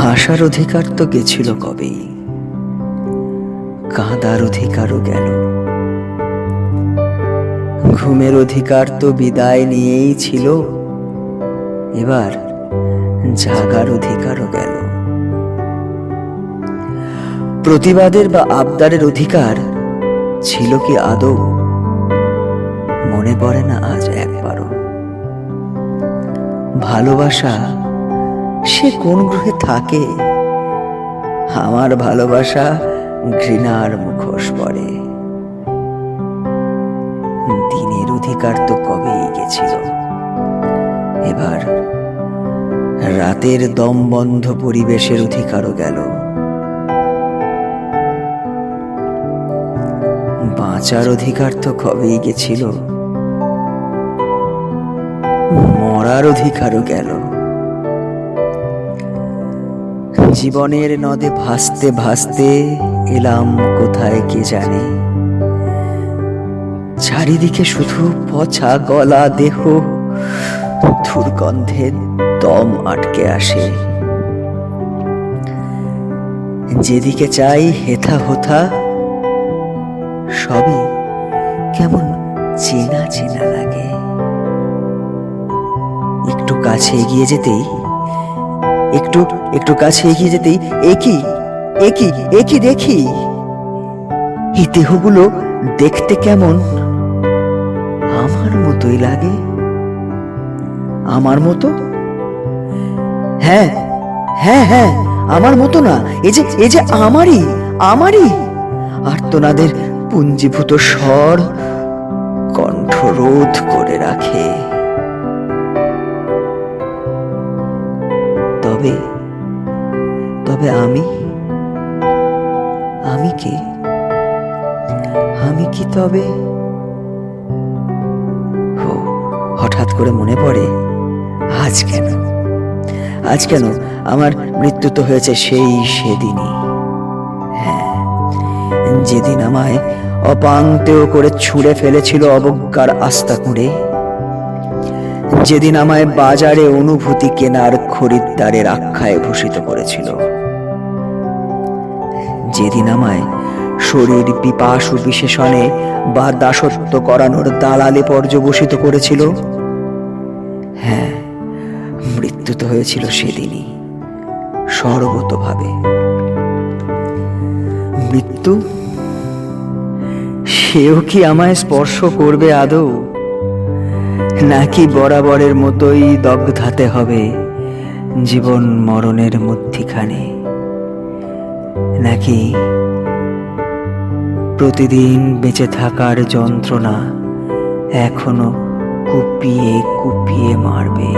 হাসার অধিকার তো গেছিল কবেই, কাঁদার অধিকারও গেল। ঘুমের অধিকার তো বিদায় নিয়েই ছিল, এবার জাগার অধিকারও গেল। প্রতিবাদের বা আবদারের অধিকার ছিল কি আদৌ? মনে পড়ে না আজ একবারও। ভালোবাসা সে কোন গ্রহে থাকে? আমার ভালোবাসা ঘৃণার মুখোশ পরে। দিনের অধিকার তো কবেই গেছিল, এবার রাতের দমবন্ধ পরিবেশের অধিকারও গেল। বাঁচার অধিকার তো কবেই গেছিল, মরার অধিকারও গেল। জীবনের নদে ভাসতে ভাসতে এলাম কোথায় কে জানে। চারিদিকে শুধু পচা গলা দেহ, দুর্গন্ধে দম আটকে আসে। যেদিকে চাই হেথা হোথা, সবই কেমন চেনা চেনা লাগে। একটু কাছে এগিয়ে যেতেই একটু কাছে এগিয়ে যেতেই একই দেখি এই দেহগুলো দেখতে কেমন আমার মতোই লাগে। আমার মতো? হ্যাঁ হ্যাঁ হ্যাঁ, আমার মতো না, এই যে আমারই আর্তনাদের পুঞ্জীভূত স্বর কণ্ঠরোধ করে রাখে। তবে আমি কে? আমি কি তবে? হঠাৎ করে মনে পড়ে, আজ কেন আমার মৃত্যু তো হয়েছে সেদিনই। হ্যাঁ, যেদিন আমায় অপান্তেয় করে ছুঁড়ে ফেলেছিল অবজ্ঞার আস্থা কুঁড়ে, যেদিন আমায় বাজারে অনুভূতি কেনার খরিদ্দারের আখ্যায় ভূষিত করেছিল, যেদিন আমায় শরীর পিপাসু বিশেষণে বা দাসত্ব করানোর দালালে পর্যবসিত করেছিল। হ্যাঁ, মৃত্যু তো হয়েছিল সেদিনই, সর্বতোভাবে। মৃত্যু সেও কি আমায় স্পর্শ করবে আদৌ, নাকি বরাবরের মতোই দগ্ধাতে হবে জীবন মরণের মধ্যিখানে? নাকি প্রতিদিন বেঁচে থাকার যন্ত্রণা এখনো কুপিয়ে কুপিয়ে মারবে?